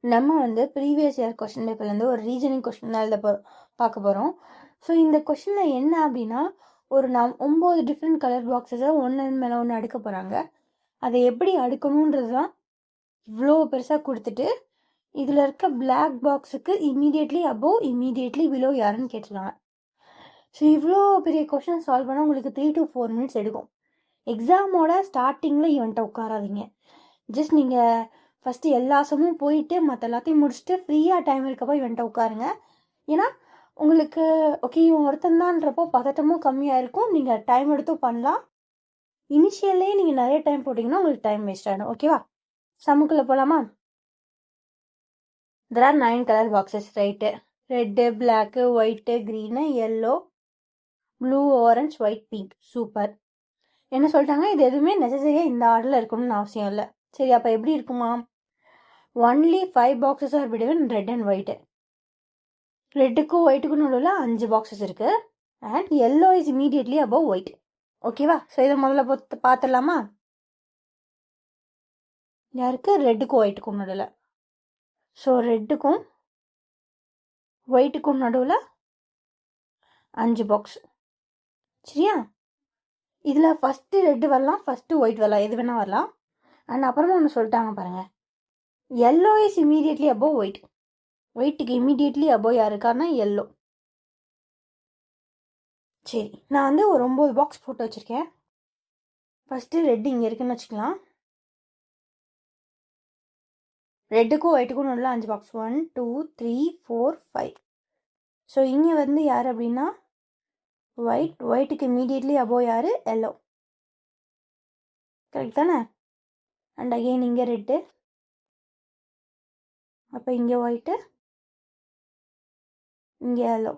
நம்ம வந்து previous year question பேப்பர்லேருந்து ஒரு ரீசனிங் கொஸ்டின் தான் பார்க்க போகிறோம். ஸோ இந்த கொஸ்டினில் என்ன அப்படின்னா, ஒரு 9 டிஃப்ரெண்ட் கலர் பாக்ஸஸை ஒன்று மேலே ஒன்று அடுக்க போகிறாங்க. அதை எப்படி அடுக்கணுன்றது தான் இவ்வளோ பெருசாக கொடுத்துட்டு, இதில் இருக்க பிளாக் பாக்ஸுக்கு இமீடியட்லி அபோவ் இமீடியட்லி பிலோ யாருன்னு கேட்டிருக்காங்க. ஸோ இவ்வளோ பெரிய கொஸ்டின் சால்வ் பண்ணால் உங்களுக்கு 3 to 4 minutes எடுக்கும். எக்ஸாமோட ஸ்டார்டிங்கில் இவன்ட்ட உட்காராதீங்க. ஜஸ்ட் நீங்கள் ஃபஸ்ட்டு எல்லா சமும் போயிட்டு மற்ற எல்லாத்தையும் முடிச்சுட்டு ஃப்ரீயாக டைம் இருக்கப்போ இவன்ட்ட உட்காருங்க. ஏன்னா உங்களுக்கு ஓகே இவன் ஒருத்தந்தான்றப்போ பதட்டமும் கம்மியாக இருக்கும், நீங்கள் டைம் எடுத்தும் பண்ணலாம். இனிஷியல்லே நீங்கள் நிறைய டைம் போட்டிங்கன்னா உங்களுக்கு டைம் வேஸ்ட் ஆகிடும். ஓகேவா? சமுக்குள்ளே போகலாமா? There are 9 colour boxes, right. Red, black, white, green, yellow, blue, orange, white, pink. Super. என்ன சொல்லிட்டாங்க, இது எதுவுமே நெசசரியாக இந்த ஆர்டரில் இருக்கணும்னு அவசியம் இல்லை. சரி, அப்போ எப்படி இருக்குமா? Only 5 boxes are between red and white. ரெட்டுக்கும் ஒயிட்டுக்கும் நடுவில் 5 பாக்ஸஸ் இருக்குது. And yellow is immediately above white. ஓகேவா? ஸோ இதை முதல்ல பார்த்துடலாமா? யாருக்கு? ரெட்டுக்கும் ஒயிட்டுக்கும் நடுவில். ஸோ ரெட்டுக்கும் ஒயிட்டுக்கும் நடுவில் 5 பாக்ஸ். சரியா? இதில் ஃபஸ்ட்டு ரெட்டு வரலாம், ஃபஸ்ட்டு ஒயிட் வரலாம், எது வேணால் வரலாம். அண்ட் அப்புறமா ஒன்று சொல்லிட்டாங்க பாருங்கள், yellow is immediately above white. ஒயிட்டுக்கு இமீடியட்லி அபவ் யார் இருக்காருன்னா எல்லோ. சரி, நான் வந்து ஒரு 9 பாக்ஸ் போட்டு வச்சுருக்கேன். ஃபஸ்ட்டு ரெட்டு இங்கே இருக்குன்னு வச்சுக்கலாம். ரெட்டுக்கும் ஒயிட்டுக்கும் நடுவில் 5 பாக்ஸ். 1 2 3 4 5. ஸோ இங்கே வந்து யார் அப்படின்னா ஒயிட். ஒயிட்டுக்கு இமீடியட்லி அபோவ் யார்? எல்லோ. கரெக்ட் தானே? அண்ட் அகெயின் இங்கே ரெட்டு, அப்போ இங்கே ஒயிட்டு, இங்கே எல்லோ,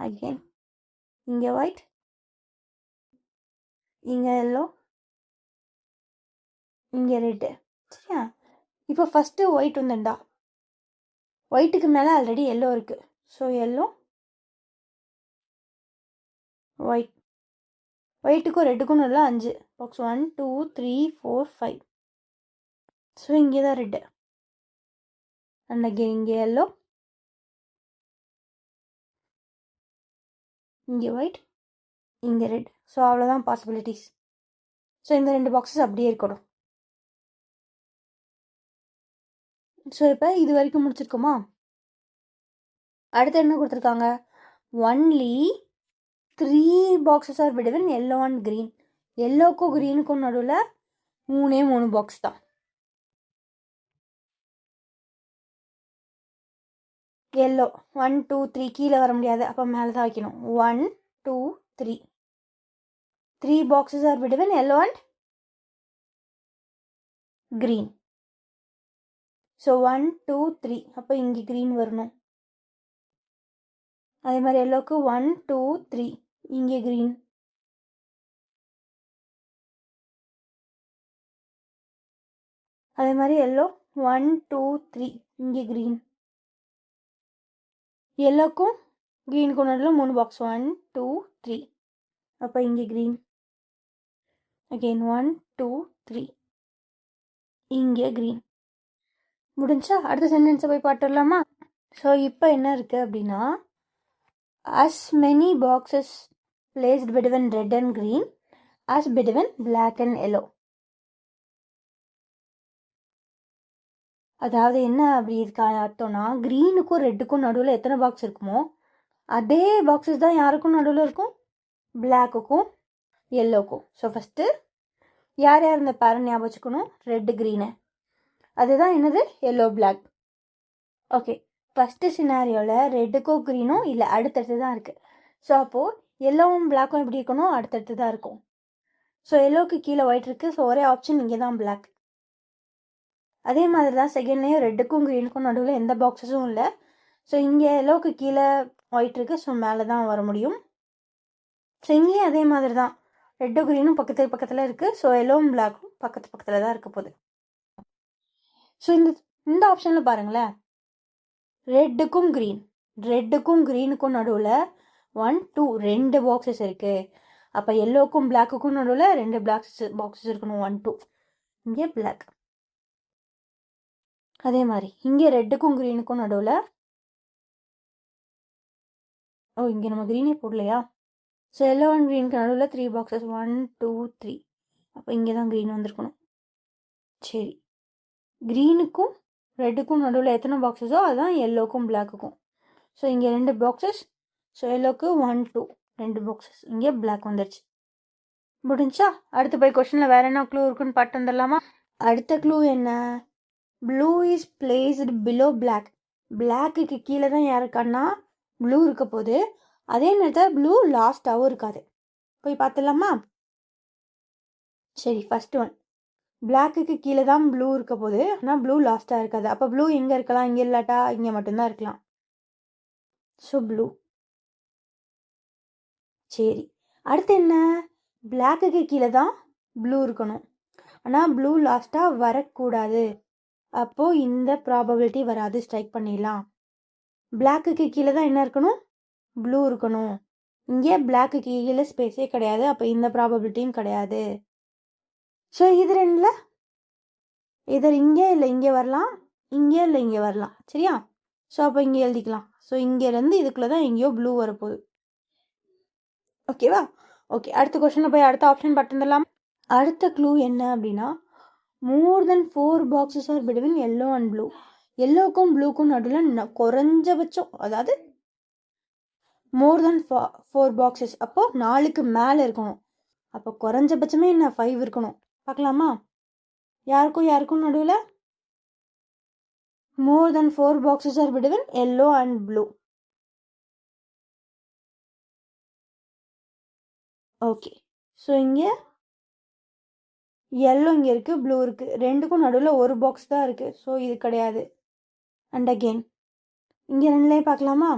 அகெயின் இங்கே ஒயிட், இங்கே எல்லோ, இங்கே ரெட்டு. சரியா? இப்போ ஃபஸ்ட்டு ஒயிட் வந்துண்டா, ஒயிட்டுக்கு மேலே ஆல்ரெடி எல்லோ இருக்குது. So yellow, white. ஒயிட்டுக்கும் ரெட்டுக்கும் நல்லா 5 பாக்ஸ். 1 2 3 4 5. ஸோ இங்கே தான் ரெட்டு. அண்ட் அகெயின் இங்கே எல்லோ, இங்கே ஒயிட், இங்கே ரெட். ஸோ அவ்வளோதான் பாசிபிலிட்டிஸ். ஸோ இந்த 2 பாக்ஸஸ் அப்படியே இருக்கணும். ஸோ இப்போ இது வரைக்கும் முடிச்சிருக்கோமா? அடுத்து என்ன கொடுத்துருக்காங்க? Only 3 boxes are between yellow and green. எல்லோக்கும் க்ரீனுக்கும் நடுவில் 3 பாக்ஸ் தான். எல்லோ 1 2 3 கீழே வர முடியாது, அப்போ மேலே தான் வைக்கணும். 1 2 3. 3 boxes are between yellow and green. So 1 2 3, அப்போ இங்கே க்ரீன் வரணும். அதே மாதிரி எல்லோக்கு 1 2 3, இங்கே க்ரீன். அதே மாதிரி எல்லோ 1 2 3, இங்கே க்ரீன். எல்லோக்கும் க்ரீனுக்கும் நடுவில் 3 பாக்ஸ். 1 2 3, அப்போ இங்கே க்ரீன். அகெயின் 1 2 3, இங்கே க்ரீன். முடிஞ்சா அடுத்த சென்டென்ஸை போய் பார்த்துடலாமா? ஸோ இப்போ என்ன இருக்குது அப்படின்னா, as many boxes placed between red and green as between black and yellow. அதாவது என்ன அப்படி இருக்கான அர்த்தம்னா, க்ரீனுக்கும் ரெட்டுக்கும் நடுவில் எத்தனை பாக்ஸ் இருக்குமோ அதே பாக்ஸஸ் தான் யாருக்கும் நடுவில் இருக்கும்? பிளாக்குக்கும் எல்லோக்கும். ஸோ ஃபஸ்ட்டு யார் யார் இந்த பேரன் ஞாபகம் வச்சுக்கணும்? ரெட்டு க்ரீனு, அதுதான் என்னது? Yellow black. ஓகே, ஃபஸ்ட்டு சினாரியோவில் ரெட்டுக்கும் க்ரீனும் இல்லை, அடுத்தடுத்து தான் இருக்குது. ஸோ அப்போது எல்லோவும் பிளாக்கும் எப்படி இருக்கணும்? அடுத்தடுத்து தான் இருக்கும். ஸோ எல்லோவுக்கு கீழே ஒயிட் இருக்குது. ஸோ ஒரே ஆப்ஷன் இங்கே தான் பிளாக். அதே மாதிரி தான் செகண்ட்லேயும் ரெட்டுக்கும் க்ரீனுக்கும் நடுவில் எந்த பாக்ஸஸும் இல்லை. ஸோ இங்கே எல்லோவுக்கு கீழே ஒயிட் இருக்குது. ஸோ மேலே தான் வர முடியும். ஸோ இங்கேயும் அதே மாதிரி தான், ரெட்டும் க்ரீனும் பக்கத்தில் இருக்குது. ஸோ எல்லோவும் பிளாக்கும் பக்கத்தில் தான் இருக்க போகுது. ஸோ இந்த ஆப்ஷனில் பாருங்களேன், ரெட்டுக்கும் க்ரீனுக்கும் நடுவில் 1 2 2 பாக்ஸஸ் இருக்குது. அப்போ எல்லோவுக்கும் பிளாக்குக்கும் நடுவில் 2 பாக்ஸஸ் இருக்கணும். 1 2, இங்கே பிளாக். அதே மாதிரி இங்கே ரெட்டுக்கும் க்ரீனுக்கும் நடுவில் இங்கே நம்ம க்ரீனே போடலையா? ஸோ எல்லோ அண்ட் க்ரீனுக்கு நடுவில் 3 பாக்ஸஸ் 1 2 3. அப்போ இங்கே தான் க்ரீன் வந்திருக்கணும். சரி, க்ரீனுக்கும் ரெட்டுக்கும் நடுவில் எத்தனை பாக்ஸஸோ அதுதான் எல்லோக்கும் பிளாக்குக்கும். ஸோ இங்கே 2 பாக்ஸஸ். ஸோ எல்லோக்கு 1 2 2 பாக்ஸஸ். இங்கே பிளாக் வந்துடுச்சு. முடிஞ்சா அடுத்து போய் கொஸ்டினில் வேறு என்ன க்ளூ இருக்குன்னு பாட்டு வந்துடலாமா? அடுத்த க்ளூ என்ன? Blue is placed below black. பிளாக்குக்கு கீழே தான் யாருக்கான்னா ப்ளூ இருக்க போது. அதே நேரத்தில் ப்ளூ லாஸ்ட்டாகவும் இருக்காது. போய் பார்த்துடலாமா? சரி, ஃபர்ஸ்ட் ஒன். பிளாக்குக்கு கீழே தான் ப்ளூ இருக்க போது, ஆனால் ப்ளூ லாஸ்ட்டாக இருக்காது. அப்போ ப்ளூ எங்கே இருக்கலாம்? இங்கே இல்லாட்டா இங்கே மட்டும்தான் இருக்கலாம். So blue. சரி, அடுத்து என்ன? பிளாக்குக்கு கீழே தான் ப்ளூ இருக்கணும், ஆனால் ப்ளூ லாஸ்ட்டாக வரக்கூடாது. அப்போது இந்த ப்ராபபிலிட்டி வராது. ஸ்ட்ரைக் பண்ணிடலாம். பிளாக்குக்கு கீழே தான் என்ன இருக்கணும்? ப்ளூ இருக்கணும். இங்கே பிளாக்குக்கு கீழே ஸ்பேஸே கிடையாது. அப்போ இந்த ப்ராபபிலிட்டியும் கிடையாது. ஸோ இது ரெண்டில் இதர் இங்கே இல்லை இங்கே வரலாம், இங்கே இல்லை இங்கே வரலாம். சரியா? ஸோ அப்போ இங்கே எழுதிக்கலாம். ஸோ இங்கேருந்து இதுக்குள்ளே தான் எங்கேயோ ப்ளூ வரப்போகுது. ஓகேவா? ஓகே, அடுத்த கொஸ்டினில் போய் அடுத்த ஆப்ஷன் பட்டுந்துடலாம். அடுத்த க்ளூ என்ன அப்படின்னா, more than 4 boxes are between yellow and blue. எல்லோக்கும் ப்ளூக்கும் நடுவில் குறைஞ்சபட்சம், அதாவது மோர் தென் 4 பாக்ஸஸ், அப்போது 4க்கு மேலே இருக்கணும். அப்போ குறைஞ்சபட்சமே என்ன 5 இருக்கணும். பார்க்கலாமா? யாருக்கும் நடுவில் மோர் than 4 boxes are between yellow and blue. Okay, so இங்கே எல்லோ இங்கே இருக்குது, ப்ளூ இருக்குது. ரெண்டுக்கும் நடுவில் ஒரு பாக்ஸ் தான் இருக்குது. ஸோ இது கிடையாது. அண்ட் அகெயின் இங்கே ரெண்டுலேயும் பார்க்கலாமா?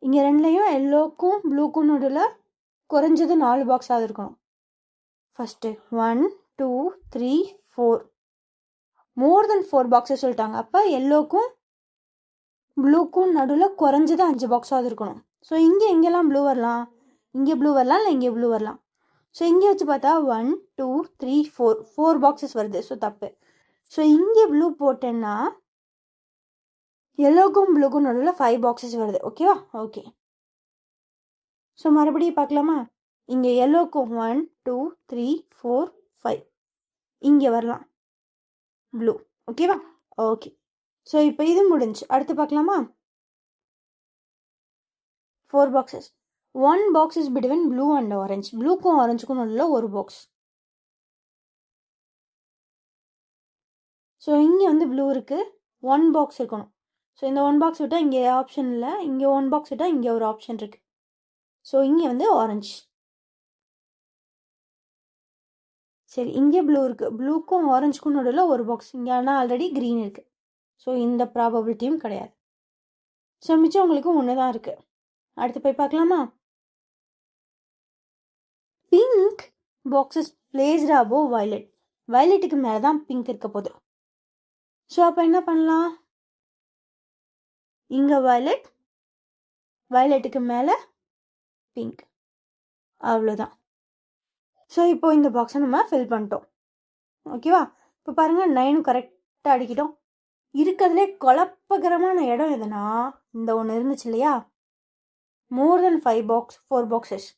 இங்கே ரெண்டுலேயும் எல்லோக்கும் ப்ளூக்கும் நடுவில் குறைஞ்சது 4 பாக்ஸாக இருக்கணும். ஃபஸ்ட்டு 1 2 3 4. மோர் தென் 4 பாக்ஸஸ் சொல்லிட்டாங்க. அப்போ எல்லோக்கும் ப்ளூக்கும் நடுவில் குறைஞ்சது 5 பாக்ஸாவது இருக்கணும். ஸோ இங்கே எங்கெல்லாம் ப்ளூ வரலாம்? இங்கே ப்ளூ வரலாம், இல்லை இங்கே ப்ளூ வரலாம். ஸோ இங்கே வச்சு பார்த்தா 1 2 3 4 பாக்ஸஸ் வருது. ஸோ தப்பு. ஸோ இங்கே ப்ளூ போட்டேன்னா எல்லோக்கும் ப்ளூக்கும் நடுவில் 5 பாக்ஸஸ் வருது. ஓகேவா? ஓகே, ஸோ மறுபடியும் பார்க்கலாமா? இங்கே எல்லோக்கும் 1 2 3 4 5. இங்கே வரலாம் ப்ளூ. ஓகேவா? ஓகே, ஸோ இப்போ இது முடிஞ்சு. அடுத்து பார்க்கலாமா? 4 boxes. 1 box is between blue and orange. ப்ளூக்கும் ஆரஞ்சுக்கும் நடுவில் ஒரு பாக்ஸ். ஸோ இங்கே வந்து ப்ளூ இருக்குது, 1 பாக்ஸ் இருக்கணும். ஸோ இந்த 1 பாக்ஸ் விட்டால் இங்கே ஆப்ஷன் இல்லை, இங்கே 1 பாக்ஸ் விட்டால் இங்கே ஒரு ஆப்ஷன் இருக்குது. ஸோ இங்கே வந்து ஆரஞ்சு. சரி, இங்கே ப்ளூ இருக்குது, ப்ளூக்கும் ஆரஞ்சுக்கும் நடுவில் ஒரு பாக்ஸ். இங்கே ஆனால் ஆல்ரெடி க்ரீன் இருக்குது. ஸோ இந்த ப்ராபபிலிட்டியும் கிடையாது. ஸோ மிச்சம் உங்களுக்கு ஒன்று தான் இருக்குது. அடுத்து போய் பார்க்கலாமா? Pink boxes placed above violet. வயலட்டுக்கு மேலே தான் பிங்க் இருக்க போகுது. ஸோ அப்போ என்ன பண்ணலாம்? இங்கே வயலட், வயலட்டுக்கு மேலே பிங்க், அவ்வளோதான். ஸோ இப்போ இந்த பாக்ஸை நம்ம ஃபில் பண்ணிட்டோம். ஓகேவா? இப்போ பாருங்கள், 9 கரெக்டாக அடிக்கிட்டோம். இருக்கிறதுலே குழப்பகரமான இடம் எதுனா இந்த ஒன்று இருந்துச்சு இல்லையா? மோர் தென் 4 பாக்ஸஸ்.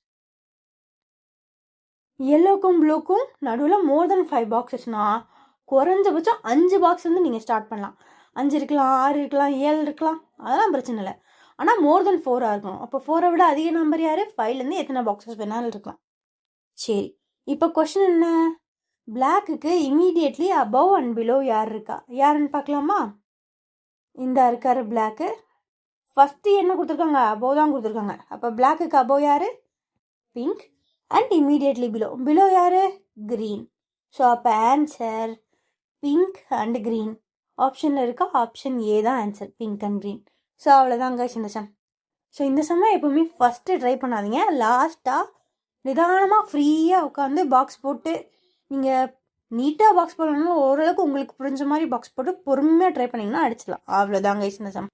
எல்லோக்கும் ப்ளூக்கும் நடுவில் மோர் தென் 5 பாக்ஸஸ்னால் குறைஞ்சபட்சம் 5 பாக்ஸ் வந்து நீங்கள் ஸ்டார்ட் பண்ணலாம். 5 இருக்கலாம், 6 இருக்கலாம், 7 இருக்கலாம், அதெல்லாம் பிரச்சனை இல்லை. ஆனால் மோர் தென் 4 இருக்கணும். அப்போ 4 விட அதிக நம்பர் யார்? 5லேருந்து எத்தனை பாக்ஸஸ் வேணாலும் இருக்கலாம். சரி, இப்போ கொஸ்டின் என்ன? பிளாக்குக்கு இமீடியட்லி அபவ் அண்ட் பிலோ யார் இருக்கா? யாருன்னு பார்க்கலாமா? இந்த இருக்காரு பிளாக்கு. ஃபஸ்ட்டு என்ன கொடுத்துருக்காங்க? அபவ் தான் கொடுத்துருக்காங்க. அப்போ பிளாக்குக்கு அபவ் யார்? பிங்க். அண்ட் இமீடியட்லி பிலோ யார்? க்ரீன். ஸோ அப்போ ஆன்சர் பிங்க் அண்ட் க்ரீன். ஆப்ஷனில் இருக்கா? ஆப்ஷன் ஏ தான் answer, pink and green. So அவ்வளோதாங்க இந்த சம். ஸோ இந்த சம்மை எப்போவுமே ஃபஸ்ட்டு ட்ரை பண்ணாதீங்க. லாஸ்ட்டாக நிதானமாக ஃப்ரீயாக உட்காந்து பாக்ஸ் போட்டு, நீங்கள் நீட்டாக பாக்ஸ் போடணும்னா ஓரளவுக்கு உங்களுக்கு புரிஞ்ச மாதிரி பாக்ஸ் போட்டு பொறுமையாக ட்ரை பண்ணிங்கன்னா அடிச்சிடலாம். அவ்வளோதாங்க இந்த சம்.